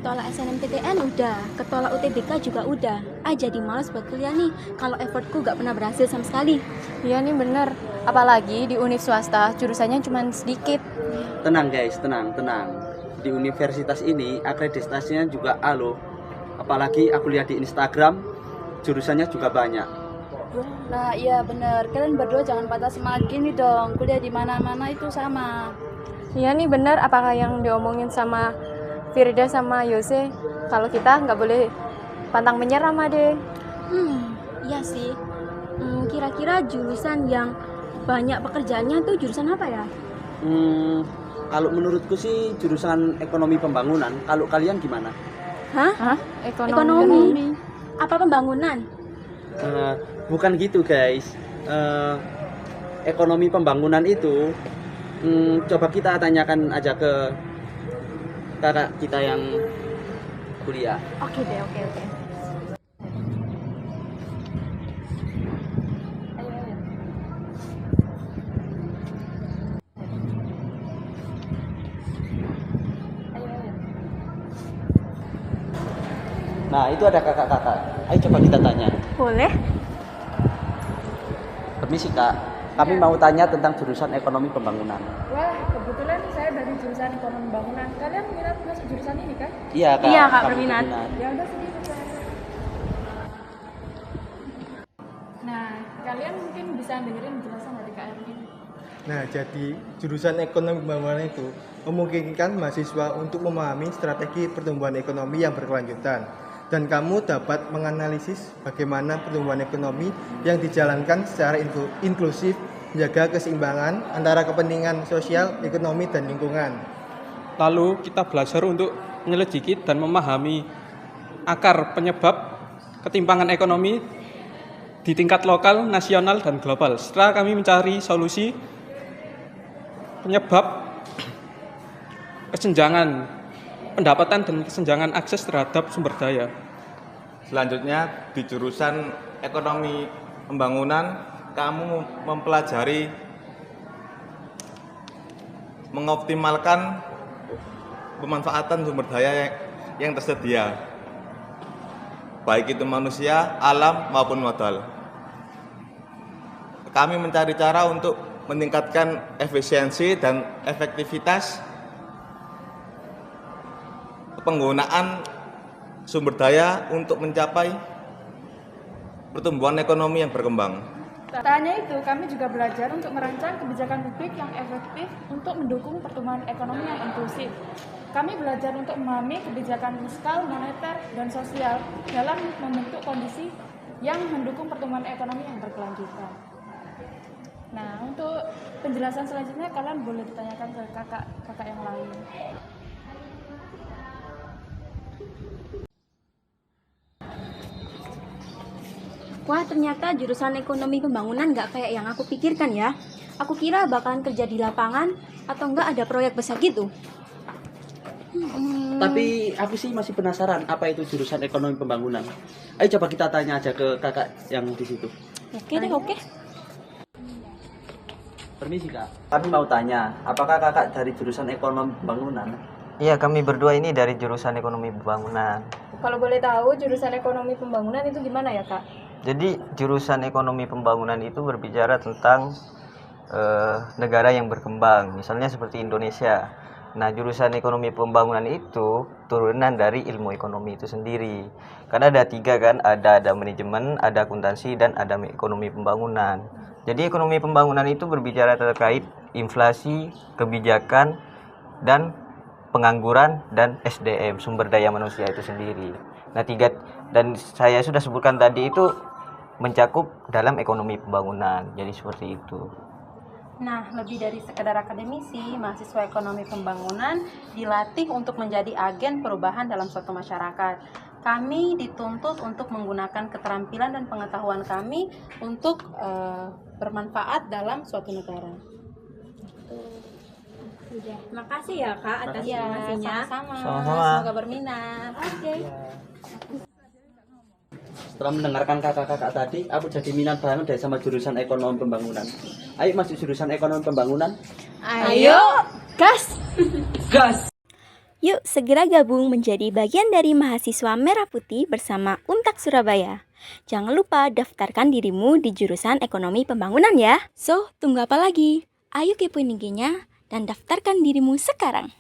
ketolak SNMPTN udah, ketolak UTBK juga udah. Jadi males buat kuliah nih, kalau effortku gak pernah berhasil sama sekali. Iya nih bener, apalagi di univ swasta jurusannya cuma sedikit. Tenang guys, tenang. Di universitas ini akreditasinya juga A loh. Apalagi aku lihat di Instagram, jurusannya juga banyak. Nah iya bener, kalian berdua jangan patah semangat gini dong. Kuliah di mana-mana itu sama. Iya nih bener, apakah yang diomongin sama Firda sama Yose, kalau kita nggak boleh pantang menyerah Made. Iya sih. Kira-kira jurusan yang banyak pekerjaannya tuh jurusan apa ya? Kalau menurutku sih jurusan ekonomi pembangunan. Kalau kalian gimana? Hah? Ekonomi. Apa pembangunan? Bukan gitu guys. Ekonomi pembangunan itu coba kita tanyakan aja ke kakak kita yang kuliah. Oke deh, oke. Nah, itu ada kakak-kakak. Ayo coba kita tanya. Boleh? Permisi kak, kami mau tanya tentang jurusan ekonomi pembangunan. Wah kebetulan saya dari jurusan ekonomi bangunan. Kalian minat masuk jurusan ini kan? Iya kak. Iya, Kak, kami berminat. Ya udah sini saya. Nah kalian mungkin bisa dengerin penjelasan dari Kak Erwin. Nah, jadi jurusan ekonomi pembangunan itu memungkinkan mahasiswa untuk memahami strategi pertumbuhan ekonomi yang berkelanjutan. Dan kamu dapat menganalisis bagaimana pertumbuhan ekonomi yang dijalankan secara inklusif, menjaga keseimbangan antara kepentingan sosial, ekonomi, dan lingkungan. Lalu kita belajar untuk menyelidiki dan memahami akar penyebab ketimpangan ekonomi di tingkat lokal, nasional, dan global. Setelah kami mencari solusi penyebab kesenjangan pendapatan dan kesenjangan akses terhadap sumber daya. Selanjutnya di jurusan ekonomi pembangunan kamu mempelajari mengoptimalkan pemanfaatan sumber daya yang tersedia, baik itu manusia, alam maupun modal. Kami mencari cara untuk meningkatkan efisiensi dan efektivitas penggunaan sumber daya untuk mencapai pertumbuhan ekonomi yang berkembang. Tak hanya itu, kami juga belajar untuk merancang kebijakan publik yang efektif untuk mendukung pertumbuhan ekonomi yang inklusif. Kami belajar untuk memahami kebijakan fiskal, moneter, dan sosial dalam membentuk kondisi yang mendukung pertumbuhan ekonomi yang berkelanjutan. Nah, untuk penjelasan selanjutnya kalian boleh ditanyakan ke kakak yang lain. Wah, ternyata jurusan ekonomi pembangunan nggak kayak yang aku pikirkan ya. Aku kira bakalan kerja di lapangan atau enggak ada proyek besar gitu. Tapi aku sih masih penasaran apa itu jurusan ekonomi pembangunan. Ayo coba kita tanya aja ke kakak yang di situ. Oke deh, oke. Permisi kak, kami mau tanya, apakah kakak dari jurusan ekonomi pembangunan? Iya, kami berdua ini dari jurusan ekonomi pembangunan. Kalau boleh tahu jurusan ekonomi pembangunan itu gimana ya Kak? Jadi jurusan ekonomi pembangunan itu berbicara tentang negara yang berkembang, misalnya seperti Indonesia. Nah, jurusan ekonomi pembangunan itu turunan dari ilmu ekonomi itu sendiri. Karena ada tiga kan, ada manajemen, ada akuntansi, dan ada ekonomi pembangunan. Jadi ekonomi pembangunan itu berbicara terkait inflasi, kebijakan, dan pengangguran, dan SDM, sumber daya manusia itu sendiri. Nah, tiga dan saya sudah sebutkan tadi itu mencakup dalam ekonomi pembangunan. Jadi seperti itu. Nah, lebih dari sekedar akademisi, mahasiswa ekonomi pembangunan dilatih untuk menjadi agen perubahan dalam suatu masyarakat. Kami dituntut untuk menggunakan keterampilan dan pengetahuan kami untuk bermanfaat dalam suatu negara. Makasih ya Kak atas Ya, informasinya. Sama-sama. Semoga berminat. Oke. Setelah mendengarkan kakak-kakak tadi, aku jadi minat banget deh sama jurusan ekonomi pembangunan. Ayo masuk jurusan ekonomi pembangunan. Ayo, gas. Gas! Yuk segera gabung menjadi bagian dari mahasiswa Merah Putih bersama Untak Surabaya. Jangan lupa daftarkan dirimu di jurusan Ekonomi Pembangunan ya. So, tunggu apa lagi? Ayo kepoin IG-nya dan daftarkan dirimu sekarang.